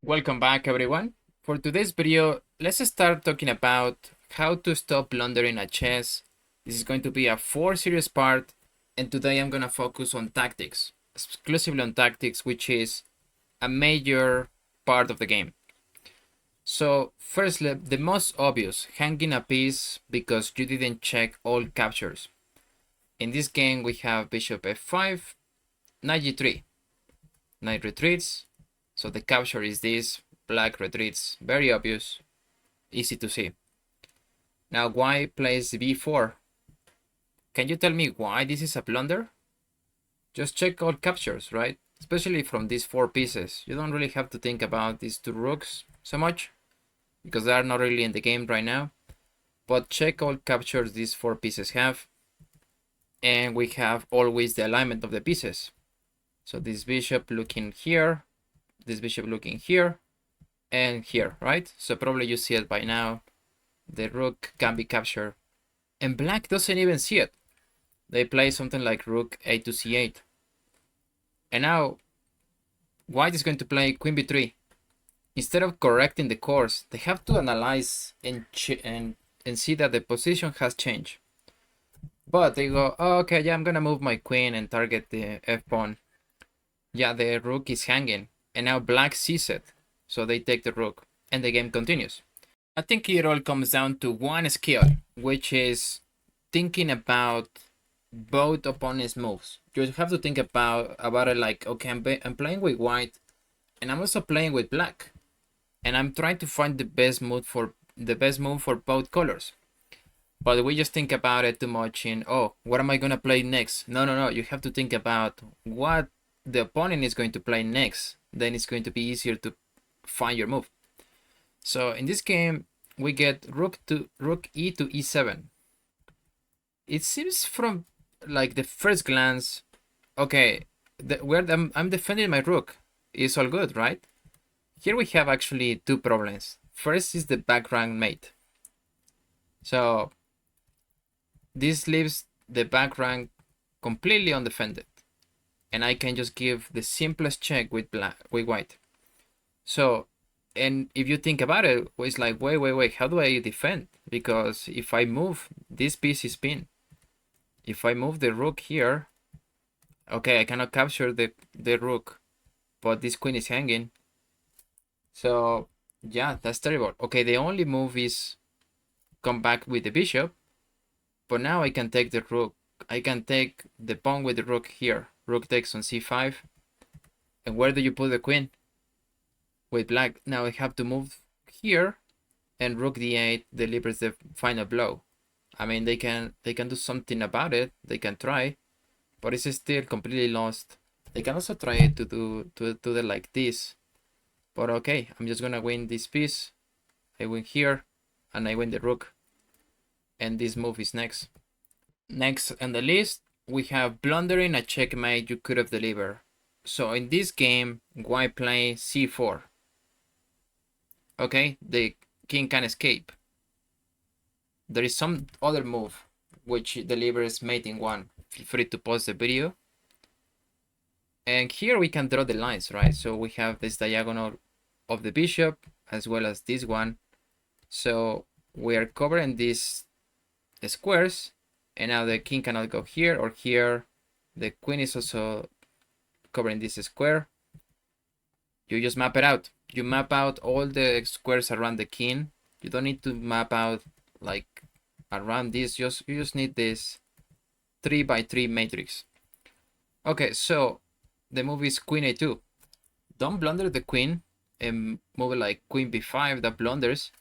Welcome back, everyone. For today's video, let's start talking about how to stop blundering at chess. This is going to be a 4 series part, and today I'm going to focus on tactics, exclusively on tactics, which is a major part of the game. So firstly, the most obvious, hanging a piece because you didn't check all captures. In this game, we have bishop f5, knight g3, knight retreats. So the capture is this, black retreats, very obvious, easy to see. Now white plays b4. Can you tell me why this is a blunder? Just check all captures, right? Especially from these 4 pieces. You don't really have to think about these 2 rooks so much, because they are not really in the game right now. But check all captures these 4 pieces have. And we have always the alignment of the pieces. So this bishop looking here, this bishop looking here, and here, right? So probably you see it by now. The rook can be captured. And black doesn't even see it. They play something like rook a to c8. And now white is going to play queen b3. Instead of correcting the course, they have to analyze and see that the position has changed. But they go, oh, okay, yeah, I'm gonna move my queen and target the f-pawn. Yeah, the rook is hanging. And now black sees it, so they take the rook, and the game continues. I think it all comes down to one skill, which is thinking about both opponents' moves. You have to think about it like, okay, I'm playing with white, and I'm also playing with black, and I'm trying to find the best move for both colors. But we just think about it too much in, oh, what am I gonna play next? No. You have to think about what the opponent is going to play next. Then it's going to be easier to find your move. So in this game, we get rook e to e7. It seems from like the first glance, okay, I'm defending my rook. It's all good, right? Here we have actually 2 problems. First is the back rank mate. So this leaves the back rank completely undefended. And I can just give the simplest check with white. So, and if you think about it, it's like, wait, how do I defend? Because if I move, this piece is pinned. If I move the rook here, okay, I cannot capture the rook, but this queen is hanging. So, yeah, that's terrible. Okay, the only move is come back with the bishop, but now I can take the rook. I can take the pawn with the rook here. Rook takes on c5. And where do you put the queen? With black. Now I have to move here, and rook d8 delivers the final blow. I mean, they can do something about it. They can try, but it's still completely lost. They can also try to do it like this. But okay, I'm just gonna win this piece. I win here, and I win the rook. And this move is next. Next on the list, we have blundering a checkmate you could have delivered. So in this game, white plays c4. Okay, the king can escape. There is some other move which delivers mate in 1. Feel free to pause the video. And here we can draw the lines, right? So we have this diagonal of the bishop as well as this one. So we are covering these squares. And now the king cannot go here or here. The queen is also covering this square. You just map it out. You map out all the squares around the king. You don't need to map out like around this. You just need this 3x3 matrix. Okay, so the move is queen a2. Don't blunder the queen and move it like queen b5. That blunders.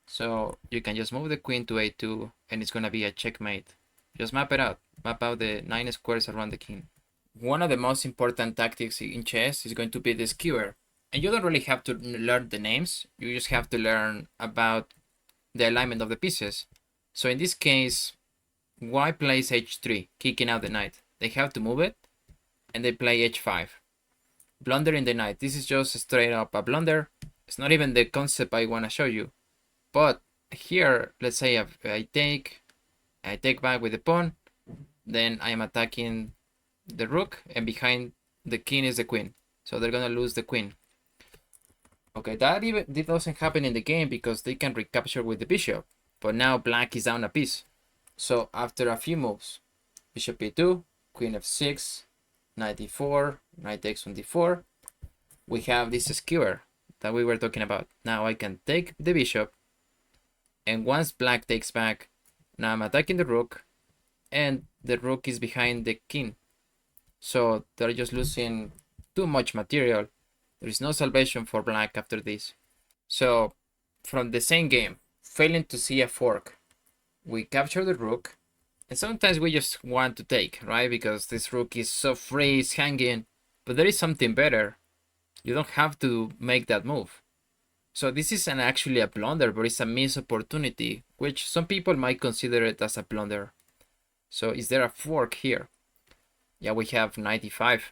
So you can just move the queen to a2 and it's gonna be a checkmate. Just map it out. Map out the 9 squares around the king. One of the most important tactics in chess is going to be the skewer. And you don't really have to learn the names. You just have to learn about the alignment of the pieces. So in this case, white plays h3, kicking out the knight. They have to move it, and they play h5. Blundering the knight. This is just straight up a blunder. It's not even the concept I want to show you. But here, let's say I take back with the pawn, then I am attacking the rook, and behind the king is the queen. So they're gonna lose the queen. Okay, that doesn't happen in the game because they can recapture with the bishop. But now black is down a piece. So after a few moves, bishop e2, queen f6, knight e4, knight takes on d4, we have this skewer that we were talking about. Now I can take the bishop, and once black takes back, now I'm attacking the rook, and the rook is behind the king. So they're just losing too much material. There is no salvation for black after this. So from the same game, failing to see a fork, we capture the rook, and sometimes we just want to take, right? Because this rook is so free, it's hanging, but there is something better. You don't have to make that move. So this isn't actually a blunder, but it's a missed opportunity, which some people might consider it as a blunder. So is there a fork here? Yeah, we have 95,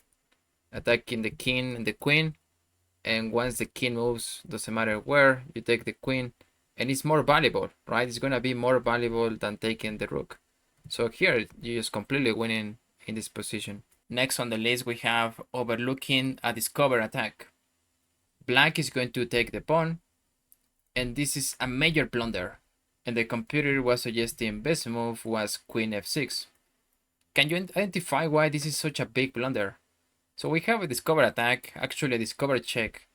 attacking the king and the queen. And once the king moves, doesn't matter where, you take the queen. And it's more valuable, right? It's going to be more valuable than taking the rook. So here, you're just completely winning in this position. Next on the list, we have overlooking a discover attack. Black is going to take the pawn, and this is a major blunder. And the computer was suggesting best move was queen f6. Can you identify why this is such a big blunder? So we have a discover attack, actually a discover check.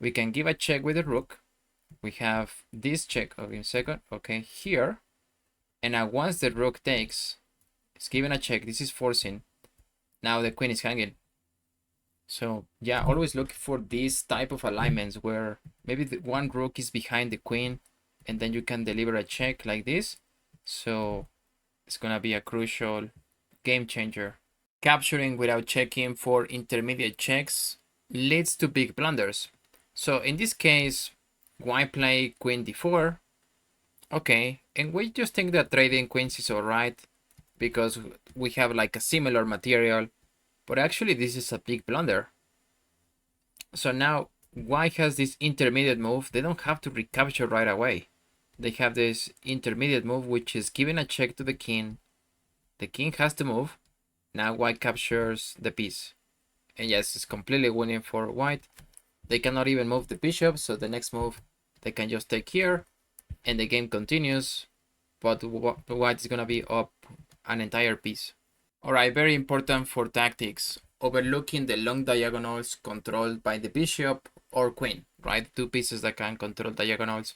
We can give a check with the rook. We have this check, okay, in a second, okay, here. And now once the rook takes, it's given a check, this is forcing. Now the queen is hanging. So yeah, always look for these type of alignments where maybe the one rook is behind the queen and then you can deliver a check like this. So it's gonna be a crucial game changer. Capturing without checking for intermediate checks leads to big blunders. So in this case, why play queen d4? Okay, and we just think that trading queens is alright because we have like a similar material, but actually this is a big blunder. So now white has this intermediate move. They don't have to recapture right away. They have this intermediate move which is giving a check to the king. The king has to move. Now white captures the piece. And yes, it's completely winning for white. They cannot even move the bishop, so the next move they can just take here and the game continues, but white is gonna be up an entire piece. Alright, very important for tactics. Overlooking the long diagonals controlled by the bishop or queen, right? Two pieces that can control diagonals.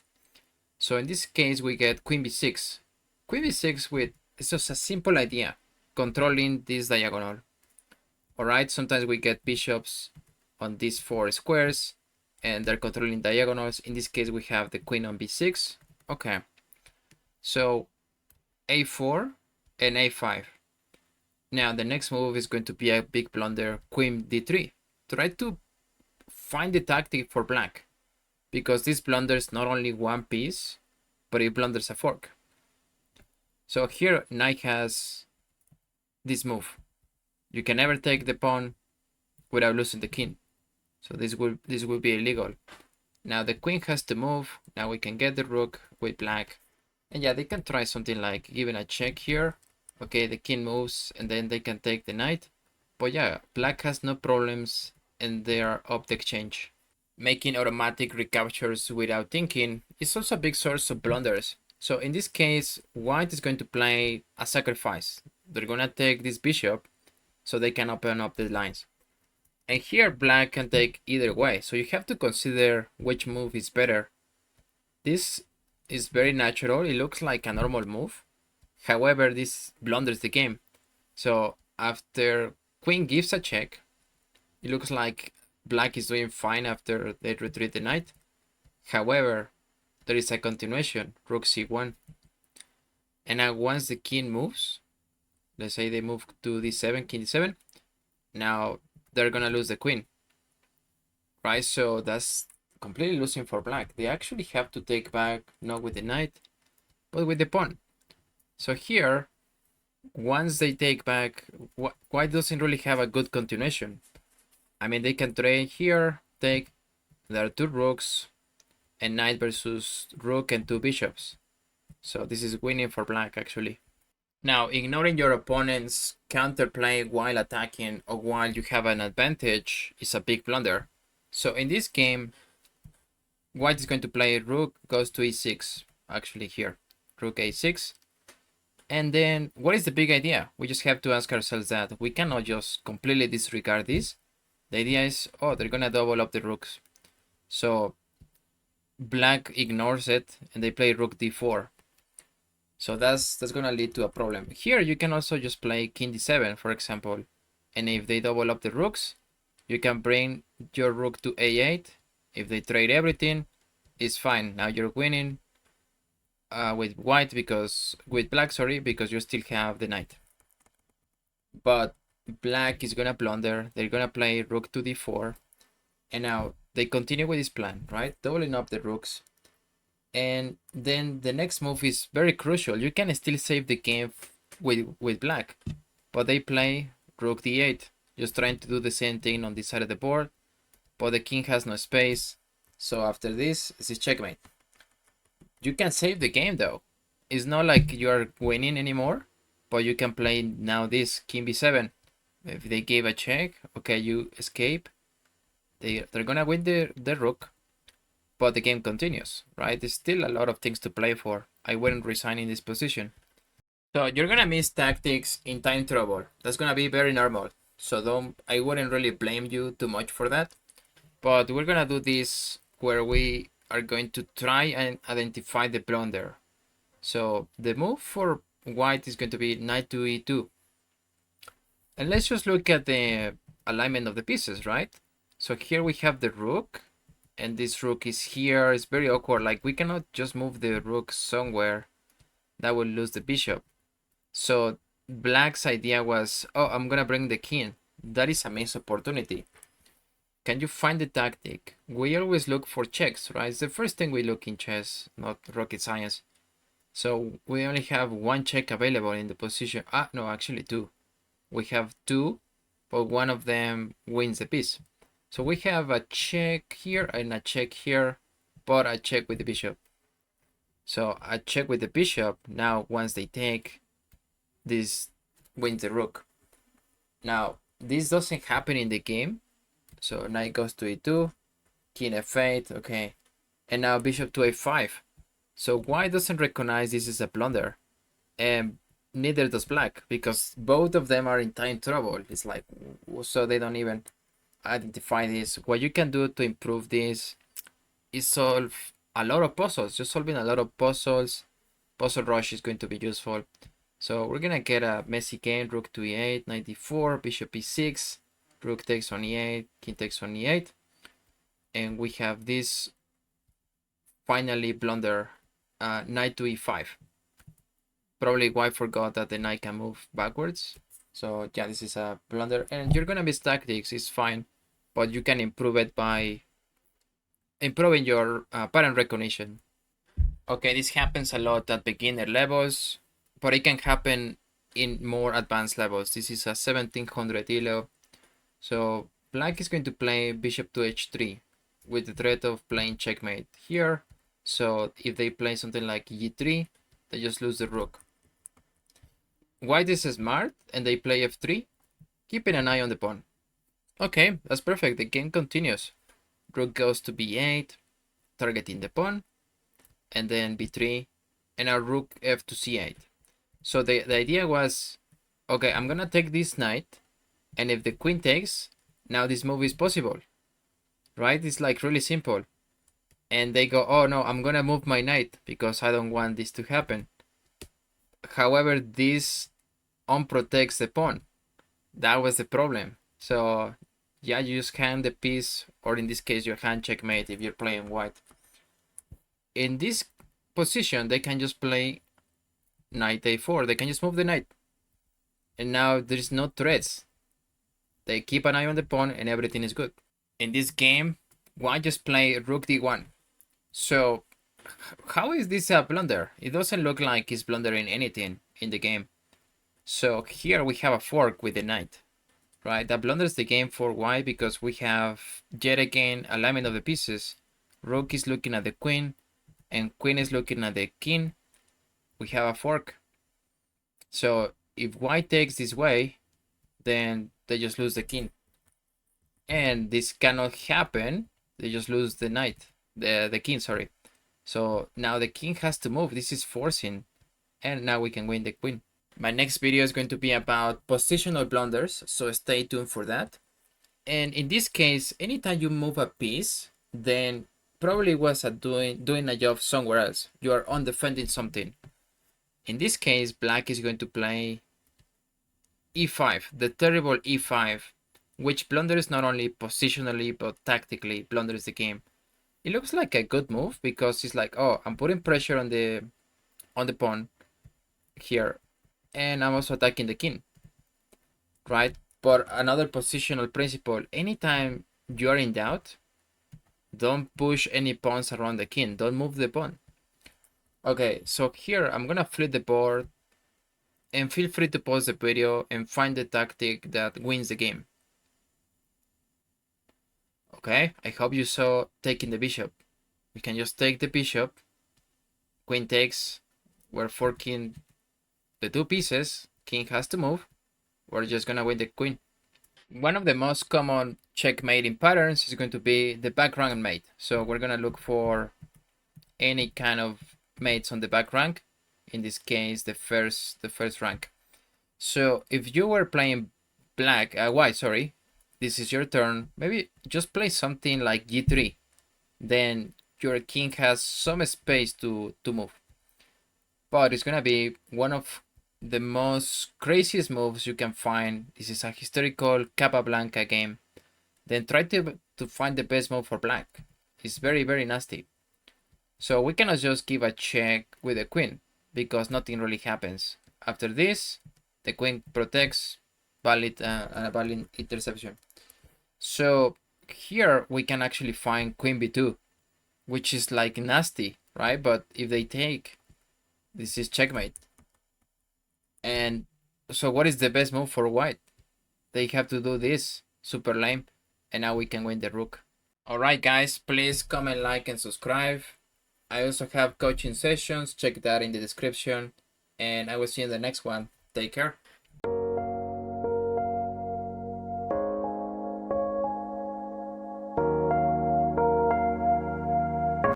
So in this case we get queen b6. Queen b6 with, it's just a simple idea, controlling this diagonal. Alright, sometimes we get bishops on these four squares and they're controlling diagonals. In this case we have the queen on b6. Okay, so a4 and a5. Now the next move is going to be a big blunder, queen d3. Try to find the tactic for black, because this blunders not only one piece, but it blunders a fork. So here knight has this move. You can never take the pawn without losing the king. So this will be illegal. Now the queen has to move. Now we can get the rook with black. And yeah, they can try something like giving a check here. Okay, the king moves and then they can take the knight. But yeah, black has no problems and they are up the exchange. Making automatic recaptures without thinking is also a big source of blunders. So in this case, white is going to play a sacrifice. They're gonna take this bishop so they can open up the lines. And here black can take either way. So you have to consider which move is better. This is very natural. It looks like a normal move. However, this blunders the game. So after queen gives a check, it looks like black is doing fine after they retreat the knight. However, there is a continuation, rook c1. And now once the king moves, let's say they move to d7, king d7, now they're gonna lose the queen, right? So that's completely losing for black. They actually have to take back, not with the knight, but with the pawn. So here, once they take back, white doesn't really have a good continuation. I mean, they can trade here, take, there are two rooks, and knight versus rook and two bishops. So this is winning for black, actually. Now, ignoring your opponent's counterplay while attacking or while you have an advantage is a big blunder. So in this game, white is going to play rook goes to e6, actually here, rook a6. And then what is the big idea? We just have to ask ourselves that we cannot just completely disregard this. The idea is, oh, they're gonna double up the rooks. So black ignores it and they play rook d4. So that's gonna lead to a problem. Here you can also just play king d7, for example. And if they double up the rooks, you can bring your rook to a8. If they trade everything, it's fine. Now you're winning with white with black, sorry, because you still have the knight. But black is gonna blunder. They're gonna play rook to d4, and now they continue with this plan, right? Doubling up the rooks, and then the next move is very crucial. You can still save the game with black, but they play rook d8, just trying to do the same thing on this side of the board, but the king has no space. So after this is checkmate. You can save the game though. It's not like you're winning anymore, but you can play now this king b7. If they gave a check, okay, you escape. They're gonna win the rook, but the game continues, right? There's still a lot of things to play for. I wouldn't resign in this position. So you're gonna miss tactics in time trouble. That's gonna be very normal. So I wouldn't really blame you too much for that. But we're gonna do this where we are going to try and identify the blunder. So the move for white is going to be knight to e2. And let's just look at the alignment of the pieces, right? So here we have the rook, and this rook is here. It's very awkward. Like, we cannot just move the rook somewhere. That will lose the bishop. So black's idea was, oh, I'm gonna bring the king. That is a missed opportunity. Can you find the tactic? We always look for checks, right? It's the first thing we look in chess, not rocket science. So we only have one check available in the position. No, actually two. We have two, but one of them wins the piece. So we have a check here and a check here, but a check with the bishop. So a check with the bishop. Now, once they take, this wins the rook. Now, this doesn't happen in the game. So knight goes to e2, king f8, okay. And now bishop to a5. So white doesn't recognize this is a blunder. And neither does black, because both of them are in time trouble. It's like, so they don't even identify this. What you can do to improve this is solve a lot of puzzles. Just solving a lot of puzzles. Puzzle rush is going to be useful. So we're gonna get a messy game. Rook to e8, knight d4, bishop e6, rook takes on e8, king takes on e8, and we have this finally blunder, knight to e5. Probably white forgot that the knight can move backwards. So yeah, this is a blunder, and you're gonna miss tactics. It's fine, but you can improve it by improving your pattern recognition. Okay, this happens a lot at beginner levels, but it can happen in more advanced levels. This is a 1700 elo. So black is going to play bishop to h3 with the threat of playing checkmate here. So if they play something like e3, they just lose the rook. White is smart and they play f3, keeping an eye on the pawn. Okay, that's perfect. The game continues. Rook goes to b8, targeting the pawn, and then b3, and our rook f to c8. So the idea was, okay, I'm gonna take this knight, and if the queen takes, now this move is possible, right? It's like really simple. And they go, oh no, I'm gonna move my knight because I don't want this to happen. However, this unprotects the pawn. That was the problem. So yeah, you just hand the piece, or in this case, your hand checkmate if you're playing white. In this position, they can just play knight a4. They can just move the knight. And now there's no threats. They keep an eye on the pawn and everything is good. In this game, white just play rook d1. So how is this a blunder? It doesn't look like he's blundering anything in the game. So here we have a fork with the knight, right? That blunders the game for white because we have yet again alignment of the pieces. Rook is looking at the queen and queen is looking at the king. We have a fork. So if white takes this way, then they just lose the king. And this cannot happen. They just lose the knight. the king, sorry. So now the king has to move. This is forcing, and now we can win the queen. My next video is going to be about positional blunders, so stay tuned for that. And in this case, anytime you move a piece, then probably was doing a job somewhere else. You are on defending something. In this case, black is going to play e5, the terrible e5, which blunders not only positionally but tactically blunders the game. It looks like a good move because it's like, oh, I'm putting pressure on the pawn here, and I'm also attacking the king, right? But another positional principle: anytime you are in doubt, don't push any pawns around the king. Don't move the pawn. Okay, so here I'm gonna flip the board, and feel free to pause the video and find the tactic that wins the game. Okay, I hope you saw taking the bishop. We can just take the bishop, queen takes, we're forking the two pieces, king has to move, we're just gonna win the queen. One of the most common checkmating patterns is going to be the back rank mate. So we're gonna look for any kind of mates on the back rank. In this case, the first rank. So if you were playing white, sorry, this is your turn. Maybe just play something like g3. Then your king has some space to move. But it's gonna be one of the most craziest moves you can find. This is a historical Capablanca game. Then try to find the best move for black. It's very, very nasty. So we cannot just give a check with the queen because nothing really happens. After this, the queen protects, valid interception. So here we can actually find queen b2, which is like nasty, right? But if they take, this is checkmate. And so what is the best move for white? They have to do this, super lame, and now we can win the rook. Alright guys, please comment, like, and subscribe. I also have coaching sessions, check that in the description, and I will see you in the next one. Take care.